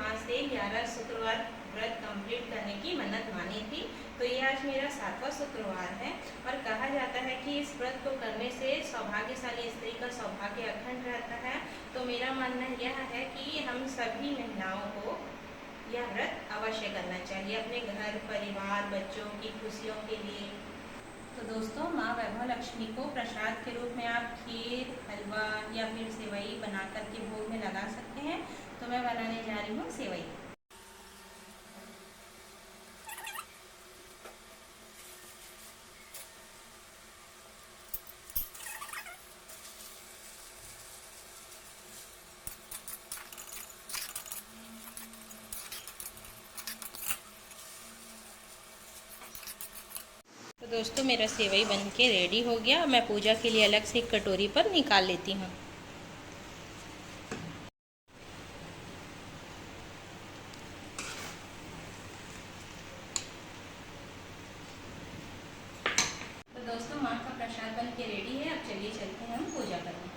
माँ से 11 शुक्रवार व्रत कंप्लीट करने की मन्नत मानी थी। तो ये आज मेरा 7वां शुक्रवार है और कहा जाता है कि इस व्रत को करने से सौभाग्यशाली स्त्री का सौभाग्य अखंड रहता है। तो मेरा मानना यह है कि हम सभी महिलाओं को यह व्रत अवश्य करना चाहिए अपने घर परिवार बच्चों की खुशियों के लिए। तो दोस्तों, माँ वैभव लक्ष्मी को प्रसाद के रूप में आप खीर, हलवा या फिर सेवई बना करके भोग में लगा सकते हैं। तो मैं बनाने जा रही हूँ सेवई। तो दोस्तों, मेरा सेवई बन के रेडी हो गया। मैं पूजा के लिए अलग से एक कटोरी पर निकाल लेती हूँ। तो दोस्तों, माँ का प्रसाद बन के रेडी है। अब चलिए चलते हैं हम पूजा करने।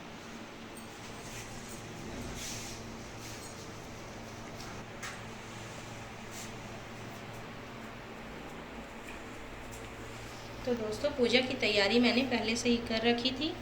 तो दोस्तों, पूजा की तैयारी मैंने पहले से ही कर रखी थी।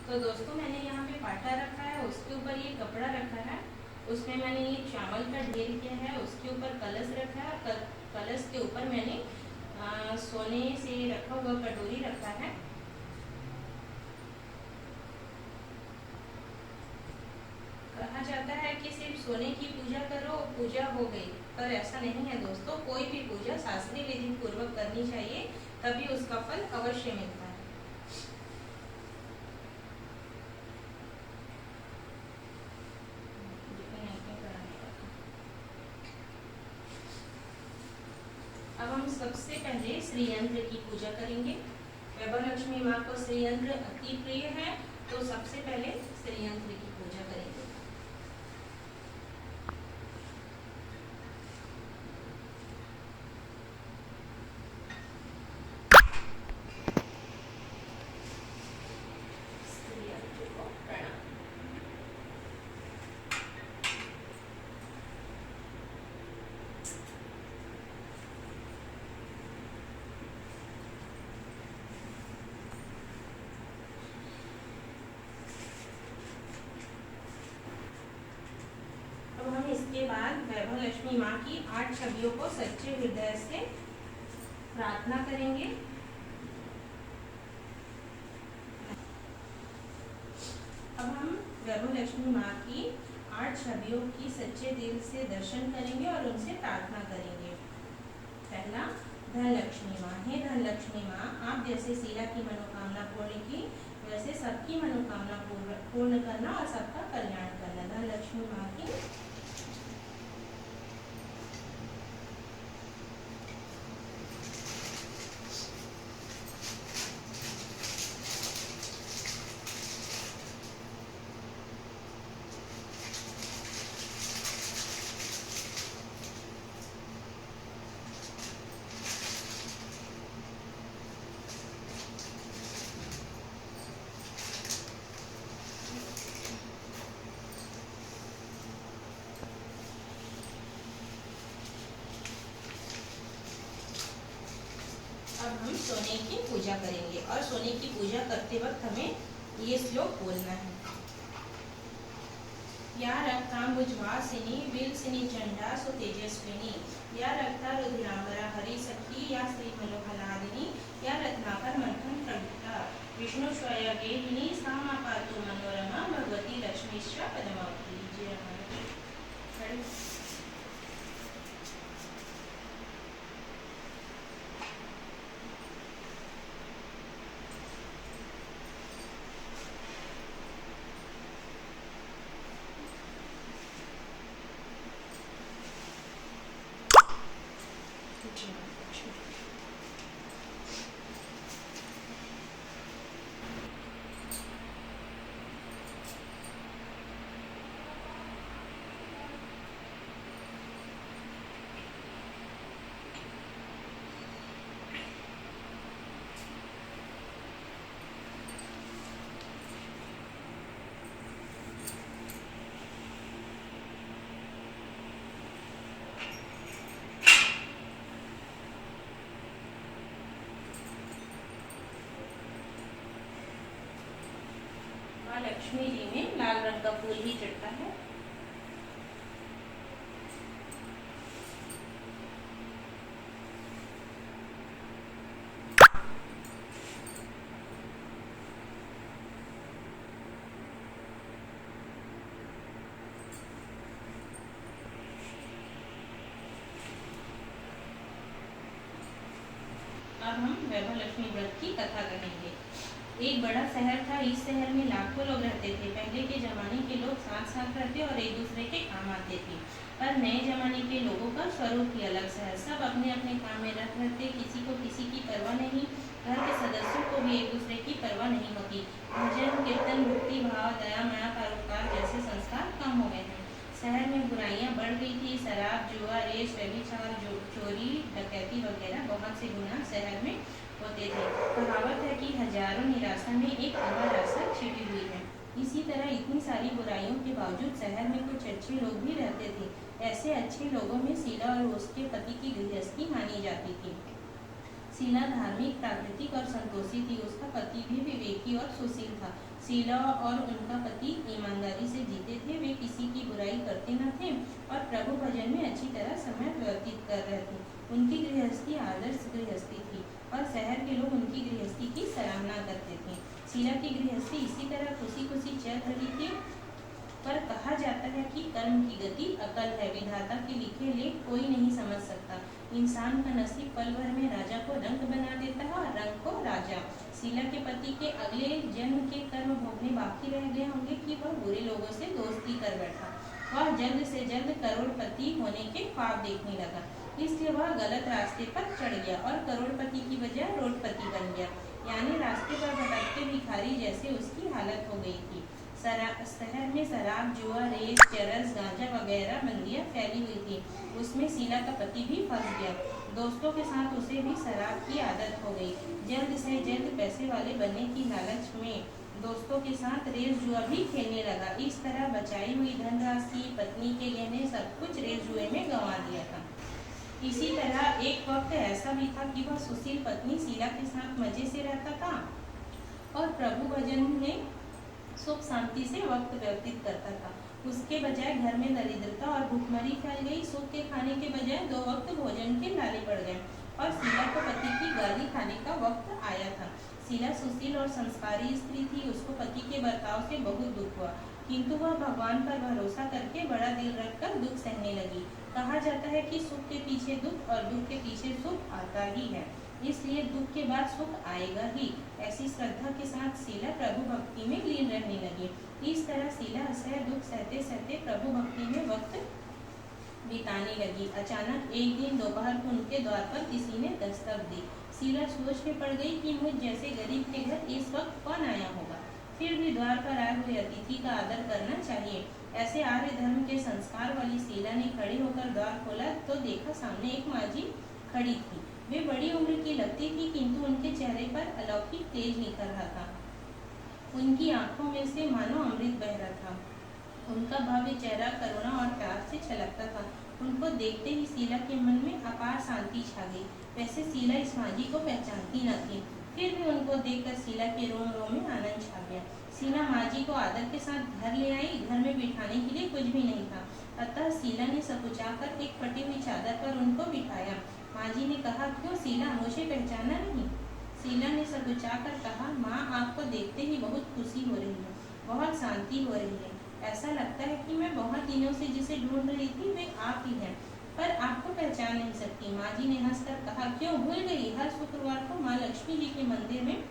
तो दोस्तों, मैंने यहाँ पे पाटा रखा है, उसके ऊपर ये कपड़ा रखा है, उसमें मैंने ये चावल का ढेर किया है, उसके ऊपर कलश रखा है। कलश के ऊपर मैंने सोने से रखा हुआ कटोरी रखा है। कहा जाता है कि सिर्फ सोने की पूजा करो, पूजा हो गई, पर ऐसा नहीं है दोस्तों। कोई भी पूजा शास्त्रीय विधि पूर्वक करनी चाहिए, तभी उसका फल अवश्य मिलता है। अब हम सबसे पहले श्री यंत्र की पूजा करेंगे। वैभव लक्ष्मी माँ को श्री यंत्र अति प्रिय है, तो सबसे पहले श्री यंत्र की पूजा करेंगे। श्री यंत्र को प्रणाम। इसके बाद वैभव लक्ष्मी माँ की 8 छवियों को सच्चे हृदय से प्रार्थना करेंगे। अब हम वैभव लक्ष्मी माँ की 8 छवियों की सच्चे दिल से दर्शन करेंगे और उनसे प्रार्थना करेंगे। पहला, धन लक्ष्मी माँ। हे धन लक्ष्मी माँ, आप जैसे शीला की मनोकामना पूर्ण की, वैसे सबकी मनोकामना पूर्ण करना और सबका कल्याण करना। धन लक्ष्मी माँ की। अब हम सोने की पूजा करेंगे और सोने की पूजा करते वक्त हमें ये श्लोक बोलना है। या रक्तांबुजवासिनी विलसिनी चंडा सो तेजस्विनी, या रक्ता रुधिरांबरा हरि सखी, या श्री मनोहलादिनी, या रत्नाकर मंथन प्रवृत्ता, विष्णु स्वयगेहिनी, सा मा पातु मनोरमा, भगवती लक्ष्मीश्च पदमावती। जय हमारे। माँ लक्ष्मी जी ने लाल रंग का फूल भी चढ़ता है। अब हम वैभव लक्ष्मी व्रत की कथा कहेंगे। एक बड़ा शहर था। इस शहर में लाखों लोग रहते थे। पहले के जमाने के लोग साथ साथ रहते और एक दूसरे के काम आते थे। पर नए जमाने के लोगों का स्वरूप ही अलग सा है। सब अपने अपने काम में रत रहते, किसी को किसी की परवाह नहीं। घर के सदस्यों को भी एक दूसरे की परवाह नहीं होती। भजन कीर्तन, भक्ति भाव, दया माया, परोपकार जैसे संस्कार कम हो गए हैं। शहर में बुराइयां बढ़ गई थी। शराब, जुआ, रेस, व्यभिचार, चोरी, डकैती वगैरह बहुत से गुनाह शहर में होते थे। कहावत है कि हजारों निराशा में एक अमर आशा छिपी हुई है। इसी तरह इतनी सारी बुराइयों के बावजूद शहर में कुछ अच्छे लोग भी रहते थे। ऐसे अच्छे लोगों में शीला और उसके पति की गृहस्थी मानी जाती थी। शीला धार्मिक, प्राकृतिक और संतोषी थी। उसका पति भी विवेकी और सुशील था। शीला और उनका पति ईमानदारी से जीते थे। वे किसी की बुराई करते न थे और प्रभु भजन में अच्छी तरह समय व्यतीत कर रहे थे। उनकी गृहस्थी आदर्श गृहस्थी थी और शहर के लोग उनकी गृहस्थी की सराहना करते थे। शीला की गृहस्थी इसी तरह खुशी खुशी चल रही थी। पर कहा जाता है कि कर्म की गति अकल है। विधाता के लिखे लेख कोई नहीं समझ सकता। इंसान का नसीब पल भर में राजा को रंक बना देता है और रंक को राजा। शीला के पति के अगले जन्म के कर्म भोगने बाकी रह गए होंगे कि वह बुरे लोगों से दोस्ती कर बैठा। वह जल्द से जल्द करोड़पति होने के ख्वाब देखने लगा। इसलिए वह गलत रास्ते पर चढ़ गया और करोड़पति की बजाय रोडपति बन गया। यानी रास्ते पर भटकते भिखारी जैसे उसकी हालत हो गई थी। शहर में शराब, जुआ, रेस, चरस, गांजा वगैरह बंदियां फैली हुई थी। उसमें शीला का पति भी फंस गया। दोस्तों के साथ उसे भी शराब की आदत हो गई। जल्द से जल्द पैसे वाले बनने की लालच में दोस्तों के साथ रेस जुआ भी खेलने लगा। इस तरह बचाई हुई धनराशि, पत्नी के गहने, सब कुछ रेस जुए में गंवा दिया था। इसी तरह एक वक्त ऐसा भी था कि वह सुशील पत्नी शीला के साथ मजे से रहता था और प्रभु भजन में सुख शांति से वक्त व्यतीत करता था। उसके बजाय घर में दरिद्रता और भूखमरी फैल गई। सुख के खाने के बजाय 2 वक्त भोजन के लाले पड़ गए और शीला को पति की गाली खाने का वक्त आया था। शीला सुशील और संस्कारी स्त्री थी। उसको पति के बर्ताव से बहुत दुख हुआ, किंतु वह भगवान पर भरोसा करके बड़ा दिल रखकर दुख सहने लगी। कहा जाता है कि सुख के पीछे दुख और दुख के पीछे सुख आता ही है, इसलिए दुख के बाद सुख आएगा ही। ऐसी श्रद्धा के साथ शीला प्रभु भक्ति में लीन रहने लगी। इस तरह शीला असह्य दुख सहते सहते प्रभु भक्ति में वक्त बिताने लगी। अचानक एक दिन दोपहर को उनके द्वार पर किसी ने दस्तक दी। शीला सोच में पड़ गई कि मुझ जैसे गरीब के घर इस वक्त कौन आया होगा। फिर भी द्वार पर आए हुए अतिथि का आदर करना चाहिए। ऐसे आर्य धर्म के संस्कार वाली शीला ने खड़े होकर द्वार खोला तो देखा सामने एक माझी खड़ी थी। वे बड़ी उम्र की लगती थी, किंतु उनके चेहरे पर अलौकिक तेज निकल रहा था। उनकी आंखों में से मानो अमृत बह रहा था। उनका भव्य चेहरा करुणा और प्यार से छलकता था। उनको देखते ही शीला के मन में अपार शांति छा गई। वैसे शीला इस माझी को पहचानती न थी, फिर भी उनको देखकर शीला के रोम रोम में आनंद छा गया। शीला माझी को आदर के साथ घर ले आई। घर में बिठाने के लिए कुछ भी नहीं था, अतः शीला ने सकुचाकर एक फटी हुई चादर पर उनको बिठाया। माझी ने कहा, क्यों शीला, मुझे पहचाना नहीं? शीला ने सकुचाकर कहा, माँ, आपको देखते ही बहुत खुशी हो रही है, बहुत शांति हो रही है। ऐसा लगता है कि मैं बहुत दिनों से जिसे ढूंढ रही थी वे आप ही हैं, पर आपको पहचान नहीं सकती। माझी ने हंसकर कहा, क्यों भूल गई? हर शुक्रवार को माँ लक्ष्मी जी के मंदिर में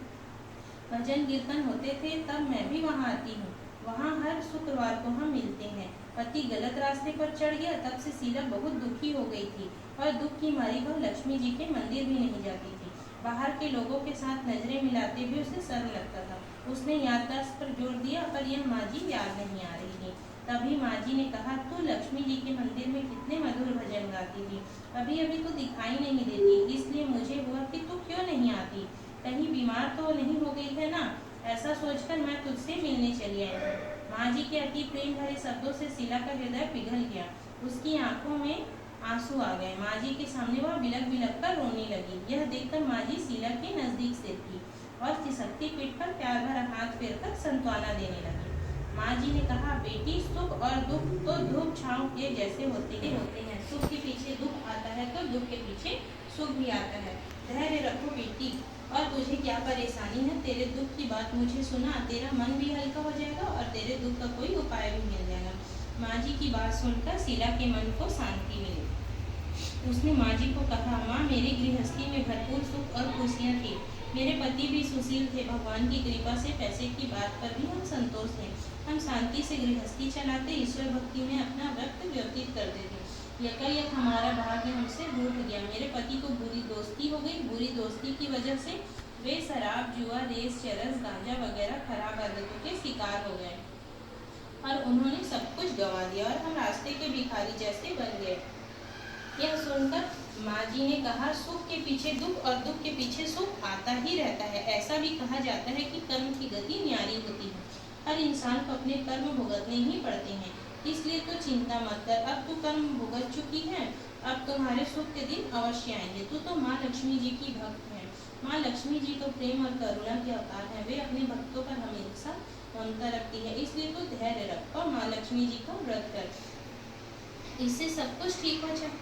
भजन कीर्तन होते थे, तब मैं भी वहाँ आती हूँ। वहाँ हर शुक्रवार को हम मिलते हैं। पति गलत रास्ते पर चढ़ गया, तब से शीला बहुत दुखी हो गई थी और दुख की मारी वह लक्ष्मी जी के मंदिर भी नहीं जाती थी। बाहर के लोगों के साथ नजरें मिलाते भी उसे शर्म लगता था। उसने याददाश्त पर जोर दिया, पर यह माझी याद नहीं आ रही थी। तभी माझी ने कहा, तू लक्ष्मी जी के मंदिर में कितने मधुर भजन गाती थी, अभी अभी तो दिखाई नहीं देती, इसलिए मुझे हुआ कि तू क्यों नहीं आती, कहीं बीमार तो नहीं हो गई है ना? ऐसा सोचकर मैं तुझसे मिलने चली आई हूँ। माझी के अति प्रेम भरे शब्दों से शीला का हृदय पिघल गया। उसकी आंखों में आंसू आ गए। माझी के सामने वह बिलक बिलक कर रोने लगी। यह देखकर माझी शीला के नजदीक से थी। और खिसकती पीठ पर प्यार भरा हाथ फेरकर सांत्वना देने लगी। माँ जी ने कहा, बेटी, सुख और दुख तो धूप छांव के जैसे होते हैं। सुख के पीछे दुख आता है तो दुख के पीछे सुख भी आता है। धैर्य रखो बेटी। और तुझे क्या परेशानी है? तेरे दुख की बात मुझे सुना, तेरा मन भी हल्का हो जाएगा और तेरे दुख का कोई उपाय भी मिल जाएगा। माँ जी की बात सुनकर शीला के मन को शांति मिली। उसने माँ जी को कहा, माँ, मेरी गृहस्थी में भरपूर सुख और खुशियाँ थी। मेरे पति भी सुशील थे। भगवान की कृपा से पैसे की बात पर भी हम संतोष थे। हम शांति से गृहस्थी चलाते, ईश्वर भक्ति में अपना वक्त व्यतीत करते थे। यकायक हमारा भाग्य हमसे रूठ गया। मेरे पति को बुरी दोस्ती हो गई। बुरी दोस्ती की वजह से वे शराब, जुआ, रेस, चरस, गांजा वगैरह खराब आदतों के शिकार हो गए और उन्होंने सब कुछ गंवा दिया और हम रास्ते के भिखारी जैसे बन गए। यह सुनकर माँ जी ने कहा, सुख के पीछे दुख और दुख के पीछे सुख आता ही रहता है। ऐसा भी कहा जाता है कि कर्म की गति न्यारी होती है। हर इंसान को अपने कर्म भुगतने ही पड़ते हैं। इसलिए तो चिंता मत कर। अब तू कर्म भुगत चुकी है। अब तुम्हारे सुख के दिन अवश्य आएंगे। तू तो माँ लक्ष्मी जी की भक्त है। माँ लक्ष्मी जी तो प्रेम और करुणा के अवतार है। वे अपने भक्तों पर हमेशा ममता रखती है। इसलिए तू धैर्य रख और माँ लक्ष्मी जी का व्रत कर। इससे सब कुछ ठीक हो जाए।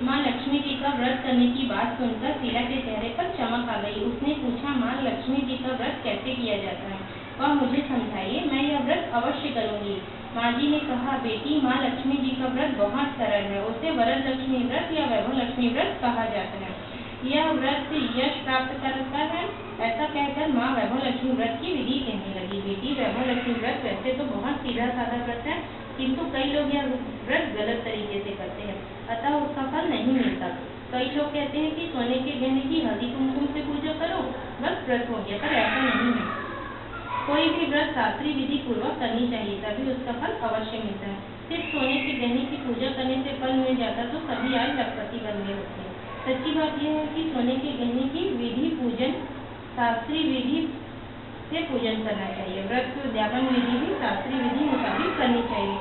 माँ लक्ष्मी जी का व्रत करने की बात सुनकर शीला के चेहरे पर चमक आ गई। उसने पूछा, माँ लक्ष्मी जी का व्रत कैसे किया जाता है? वह मुझे समझाइए, मैं यह व्रत अवश्य करूंगी। माँ जी ने कहा, बेटी, माँ लक्ष्मी जी का व्रत बहुत सरल है। उसे वरद लक्ष्मी व्रत या वैभव लक्ष्मी व्रत कहा जाता है। यह व्रत यश प्राप्त करता है। ऐसा कहकर माँ वैभव लक्ष्मी व्रत की विधि कहने लगी। बेटी, वैभव लक्ष्मी व्रत वैसे तो बहुत सीधा साधा व्रत है, किंतु कई लोग यह व्रत गलत तरीके से करते हैं, अतः उसका फल नहीं मिलता। कई लोग कहते हैं कि सोने के गहने की हल्दी कुमकुम से पूजा करो, बस व्रत हो गया, पर ऐसा नहीं है। कोई भी व्रत शास्त्रीय विधि पूर्वक करनी चाहिए, तभी उसका फल अवश्य मिलता है। सिर्फ सोने के गहने की पूजा करने से फल मिल जाता तो सभी आज लखपति बन गए होते। सच्ची बात यह है कि सोने के गहने की विधि पूजन शास्त्रीय विधि से पूजन करना चाहिए। व्रत की उद्यापन विधि भी शास्त्रीय विधि मुताबिक करनी चाहिए,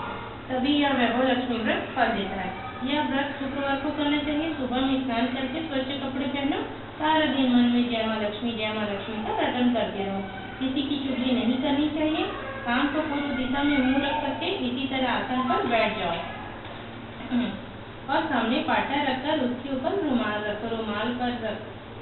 तभी यह वैभव लक्ष्मी व्रत फल देता है। यह व्रत शुक्रवार को करना चाहिए। सुबह में स्नान करके स्वच्छ कपड़े पहनो। सारा दिन मन में जय माँ लक्ष्मी का रटन करते रहो। किसी की चुगली नहीं करनी चाहिए। कान को पूर्व दिशा में मुंह रख करके इसी तरह आसन पर बैठ जाओ और सामने पाटा रखकर उसके ऊपर रुमाल रखो। रुमाल पर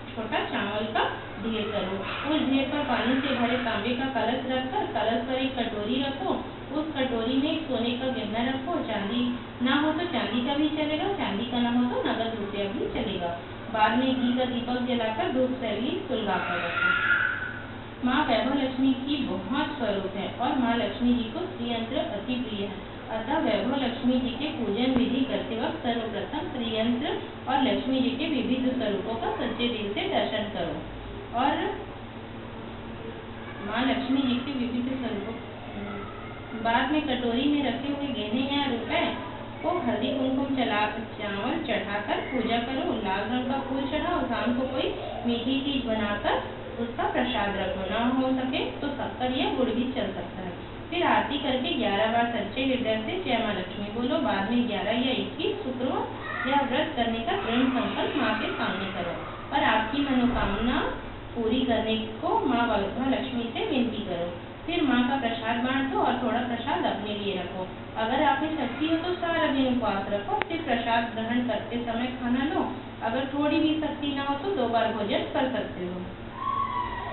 छोटा चावल का ढेर करो। उस ढेर पर पानी से भरे तांबे का कलश रखकर कलश पर एक कटोरी रखो। उस कटोरी में एक सोने का गहना रखो। चांदी ना हो तो चांदी का भी चलेगा, चांदी का ना हो तो नगद रुपया भी चलेगा। बाद में घी का दीपक जलाकर धूप सैली सुलगा कर रखो। माँ वैभव लक्ष्मी की बहुत स्वरूप है और माँ लक्ष्मी जी को श्रीयंत्र अति प्रिय है। अतः वैभव लक्ष्मी जी के पूजन विधि करते वक्त सर्वप्रथम श्रीयंत्र और लक्ष्मी जी के विविध स्वरूपों का सच्चे दिल से दर्शन करो और माँ लक्ष्मी जी के विविध स्वरूपों बाद में कटोरी में रखे हुए गहने या रुपए को हल्दी कुमकुम चावल चढ़ाकर पूजा करो। लाल रंग का फूल चढ़ाओ। शाम को कोई मीठी चीज बनाकर उसका प्रसाद रखो। ना हो सके तो शक्कर या गुड़ भी चल सकता है। फिर आरती करके 11 बार सच्चे हृदय से जय माँ लक्ष्मी बोलो। बाद में 11 या 21 शुक्रवार यह व्रत करने का दृढ़ संकल्प माँ के सामने करो और आपकी मनोकामना पूरी करने को माँ वैभव लक्ष्मी से विनती करो। फिर माँ का प्रसाद बांट दो और थोड़ा प्रसाद अपने लिए रखो। अगर आप में शक्ति हो तो सारा दिन उपवास रखो। फिर प्रसाद ग्रहण करते समय खाना लो। अगर थोड़ी भी शक्ति ना हो तो 2 बार भोजन कर सकते हो।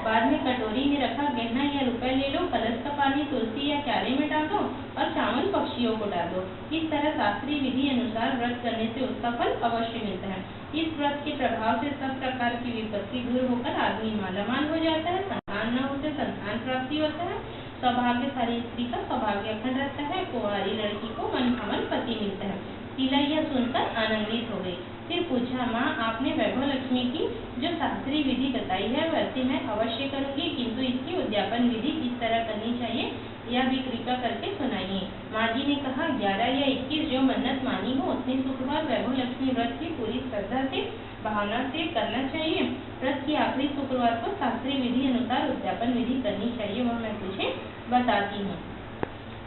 बाद में कटोरी में रखा गहना या रुपए ले लो। कलश का पानी तुलसी या चारे में डाल दो और चावल पक्षियों को डाल दो। इस तरह शास्त्रीय विधि अनुसार व्रत करने से उसका फल अवश्य मिलता है। इस व्रत के प्रभाव से सब प्रकार की विपत्ति दूर होकर आदमी मालामाल हो जाता है। संतान न होते संतान प्राप्ति होता है। सौभाग्यशाली स्त्री का सौभाग्य अखंड रहता है। कुंवारी लड़की को मनभावन पति मिलता है। शीला यह सुनकर आनंदित हो गई। फिर पूछा, माँ, आपने वैभव लक्ष्मी की जो शास्त्रीय विधि बताई है वैसे मैं अवश्य करूंगी, किंतु इसकी उद्यापन विधि किस तरह करनी चाहिए यह भी कृपा करके सुनाइए। माँ जी ने कहा, 11 या 21 जो मन्नत मानी हो उतने शुक्रवार वैभव लक्ष्मी व्रत की पूरी श्रद्धा से भावना से करना चाहिए। व्रत की आखिरी शुक्रवार को शास्त्रीय विधि अनुसार उद्यापन विधि करनी चाहिए, वह मैं तुझे बताती हूँ।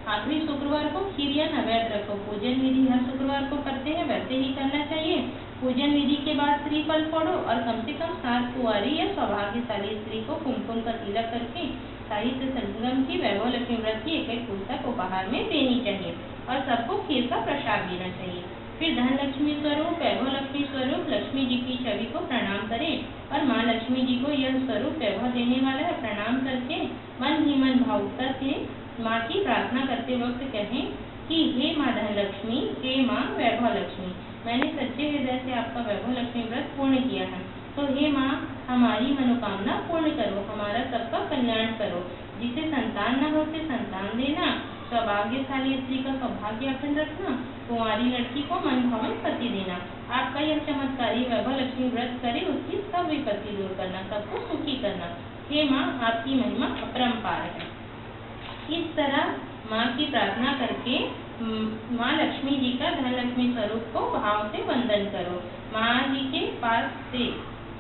आखिरी शुक्रवार को खीर या नैवेद्य रखो। पूजन विधि हर शुक्रवार को करते हैं वैसे ही करना चाहिए। पूजन विधि के बाद श्रीफल फोड़ो और कम से कम 7 कुंवारी या सौभाग्यशाली स्त्री को कुमकुम का तिलक करके साहित्य संगम की वैभव लक्ष्मी व्रत की एक पुस्तक उपहार में देनी चाहिए और सबको खीर का प्रसाद देना चाहिए। फिर धन लक्ष्मी स्वरूप, वैभव लक्ष्मी स्वरूप लक्ष्मी जी की छवि को प्रणाम करें और माँ लक्ष्मी जी को यह स्वरूप वैभव देने वाला है। प्रणाम करके मन ही मन भावुकता से माँ की प्रार्थना करते वक्त कहें कि हे माँ धन लक्ष्मी, हे माँ वैभव लक्ष्मी, मैंने सच्चे हृदय से आपका वैभव लक्ष्मी व्रत पूर्ण किया है, तो हे माँ हमारी मनोकामना पूर्ण करो, हमारा सबका कल्याण करो। जिसे संतान न हो उसे संतान देना, सौभाग्यशाली स्त्री का सौभाग्य अखंड रखना, कुंवारी लड़की को मनभावन पति देना। आपका यह चमत्कारी वैभव लक्ष्मी व्रत करे उसकी सब विपत्ति दूर करना, सबको सुखी करना। हे माँ आपकी महिमा अपरंपार है। इस तरह माँ की प्रार्थना करके माँ लक्ष्मी जी का धन लक्ष्मी स्वरूप को भाव से वंदन करो। माँ जी के पास से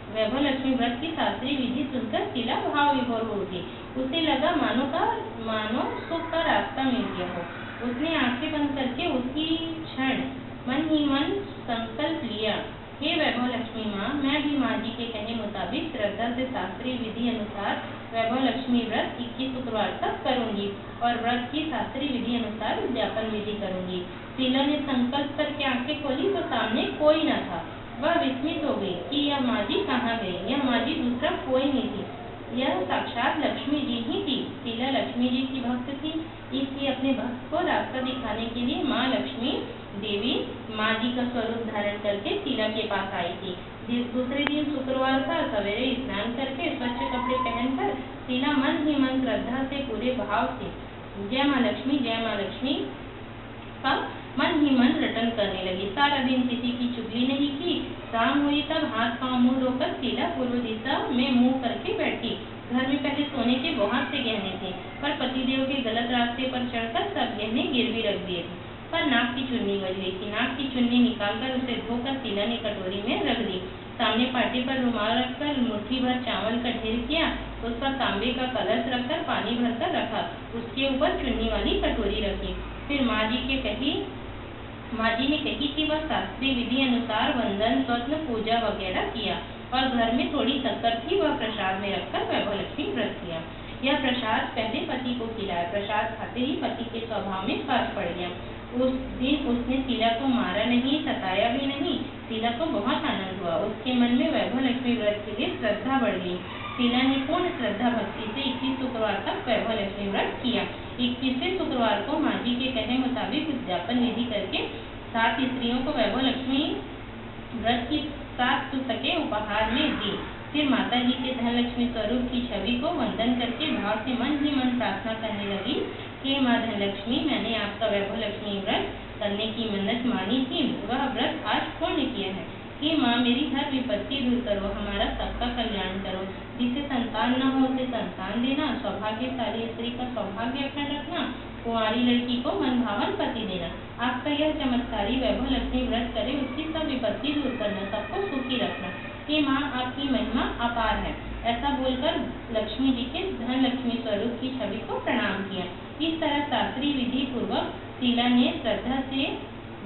वैभव लक्ष्मी व्रत की शास्त्रीय विधि सुनकर शीला भाव विभोर हो उठी। उसे लगा मानो सुख का रास्ता मिल गया हो। उसने आंखें बंद करके उसी क्षण मन ही मन संकल्प लिया, हे वैभव लक्ष्मी माँ, मैं भी माँ जी के कहने मुताबिक श्रद्धा से शास्त्रीय विधि अनुसार वैभव लक्ष्मी व्रत 21 शुक्रवार तक करूंगी और व्रत की शास्त्रीय विधि अनुसार उद्यापन विधि करूंगी। शीला ने संकल्प करके आंखें खोली तो सामने कोई न था। वह विस्मित हो गई कि यह माँ जी कहाँ गई। यह माँ जी दूसरा कोई नहीं थी, यह साक्षात लक्ष्मी जी ही थी। शीला लक्ष्मी जी की भक्त थी, इसलिए अपने भक्त को रास्ता दिखाने के लिए माँ लक्ष्मी देवी माँ जी का स्वरूप धारण करके शीला के पास आई थी। दूसरे दिन शुक्रवार था। सवेरे स्नान करके स्वच्छ कपड़े पहनकर शीला मन ही मन श्रद्धा से पूरे भाव से जय माँ लक्ष्मी का मन ही मन रटन करने लगी। सारा दिन किसी की चुगली नहीं की। शाम हुई तब हाथ पांव मुंह धोकर शीला पूर्व दिशा में मुंह करके बैठी। घर में पहले सोने के बहुत से गहने थे, पर पतिदेव के गलत रास्ते पर चढ़कर सब गहने गिरवी रख दिए थे। पर नाक की चुन्नी बज गई थी। नाक की चुन्नी निकालकर उसे धोकर शीला ने कटोरी में रख दी। सामने पाटी पर रुमाल रखकर मुट्ठी भर चावल का ढेर किया, उस पर तांबे का कलश रखकर पानी भरकर रखा, उसके ऊपर चुन्नी वाली कटोरी रखी। फिर माँ जी ने कही कि वह शास्त्रीय विधि अनुसार वंदन, स्वप्न, पूजा वगैरह किया और घर में थोड़ी शक्कर थी, वह प्रसाद में रखकर वैभव लक्ष्मी व्रत किया। यह प्रसाद पहले पति को खिलाया। प्रसाद खाते ही पति के स्वभाव में फर्क पड़ गया। उस दिन उसने शीला को मारा नहीं, सताया भी नहीं। शीला को बहुत आनंद हुआ। उसके मन में वैभव लक्ष्मी व्रत के लिए श्रद्धा बढ़ गई। शीला ने पूर्ण श्रद्धा भक्ति से 21 शुक्रवार तक वैभव लक्ष्मी व्रत किया। 21वें शुक्रवार को माँ जी के कहने मुताबिक उद्यापन विधि करके 7 स्त्रियों को वैभव लक्ष्मी व्रत की 7 पुस्तकें उपहार में दी। फिर माता जी के धन लक्ष्मी स्वरूप की छवि को वंदन करके भाव से मन ही मन प्रार्थना करने लगी, हे माँ धन लक्ष्मी, मैंने आपका वैभव लक्ष्मी व्रत करने की मन्नत मानी थी, वह व्रत आज पूर्ण किया है। हे माँ मेरी हर विपत्ति दूर करो, हमारा सबका कल्याण करो। जिसे संतान न हो उसे संतान देना, सौभाग्यशाली स्त्री का सौभाग्य अखंड रखना, कुंवारी लड़की को मनभावन पति देना। आपका यह चमत्कारी वैभव लक्ष्मी व्रत करे उसकी सब विपत्ति दूर करना, सबको सुखी रखना। हे माँ आपकी महिमा अपार है। ऐसा बोलकर लक्ष्मी जी के धन लक्ष्मी स्वरूप की छवि को प्रणाम किया। इस तरह शास्त्रीय विधि पूर्वक शीला ने श्रद्धा से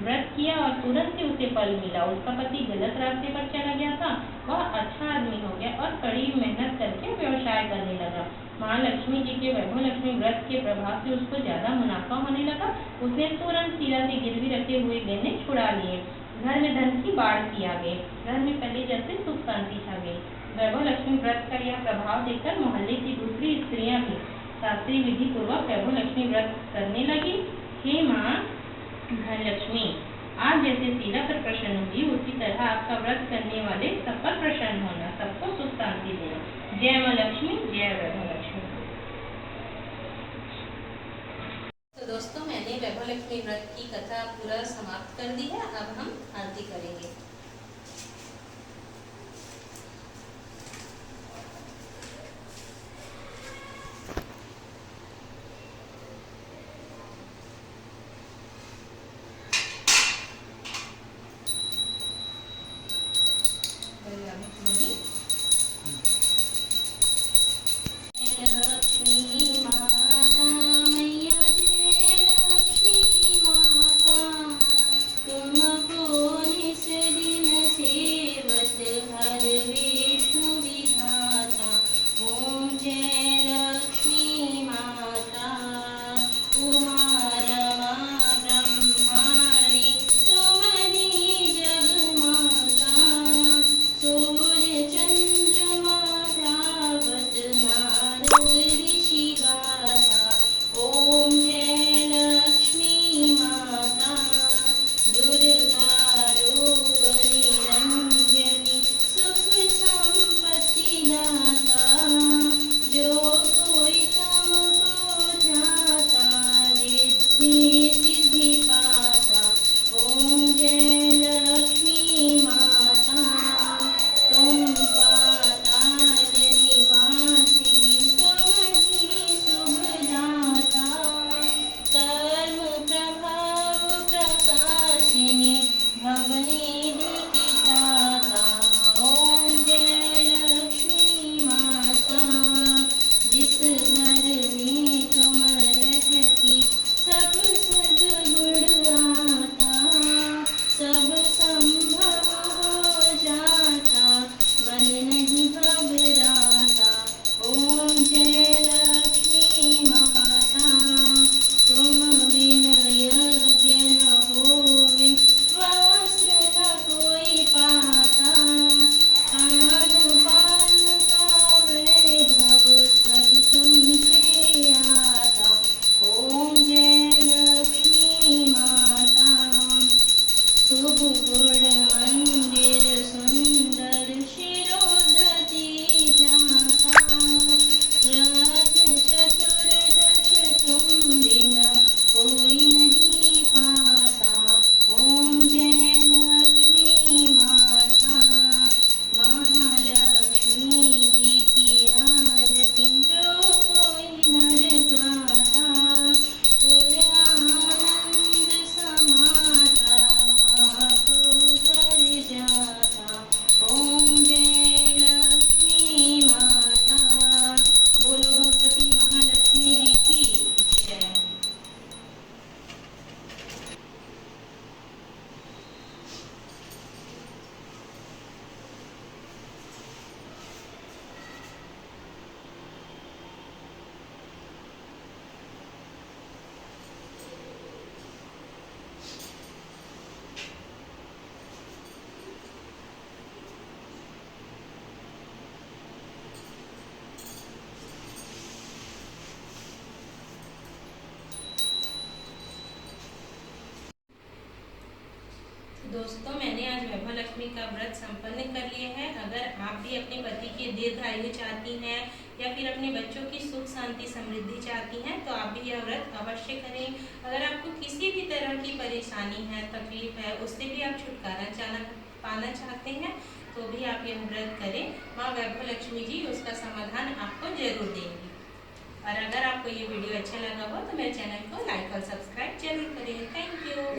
व्रत किया और तुरंत ही उसे फल मिला। उसका पति गलत रास्ते पर चला गया था, वह अच्छा आदमी हो गया और कड़ी मेहनत करके व्यवसाय करने लगा। माँ लक्ष्मी जी के वैभव लक्ष्मी व्रत के प्रभाव से उसको ज्यादा मुनाफा होने लगा। उसने तुरंत शीला से गिरवी रखे हुए गहने छुड़ा लिए। घर में धन की बाढ़ सी आ गई। घर में पहले जैसे सुख शांति छा गई। वैभव लक्ष्मी व्रत का यह प्रभाव देखकर मोहल्ले की दूसरी स्त्रियां भी शास्त्रीय विधि पूर्वक वैभव लक्ष्मी व्रत करने लगी। हे माँ धन लक्ष्मी, आप जैसे शीला पर प्रसन्न हुई उसी तरह आपका व्रत करने वाले सब पर प्रसन्न होना, सबको सुख शांति देना। जय माँ लक्ष्मी, जय वैभव लक्ष्मी। तो दोस्तों मैंने वैभव लक्ष्मी व्रत की कथा पूरा समाप्त कर दी है। अब हम आरती करेंगे। तुमको निस दोस्तों, मैंने आज वैभव लक्ष्मी का व्रत संपन्न कर लिए हैं। अगर आप भी अपने पति की दीर्घ आयु चाहती हैं या फिर अपने बच्चों की सुख शांति समृद्धि चाहती हैं तो आप भी यह व्रत अवश्य करें। अगर आपको किसी भी तरह की परेशानी है, तकलीफ है, उससे भी आप छुटकारा पाना चाहते हैं तो भी आप यह व्रत करें। माँ वैभव लक्ष्मी जी उसका समाधान आपको जरूर देंगी। और अगर आपको ये वीडियो अच्छा लगा हो तो मेरे चैनल को लाइक और सब्सक्राइब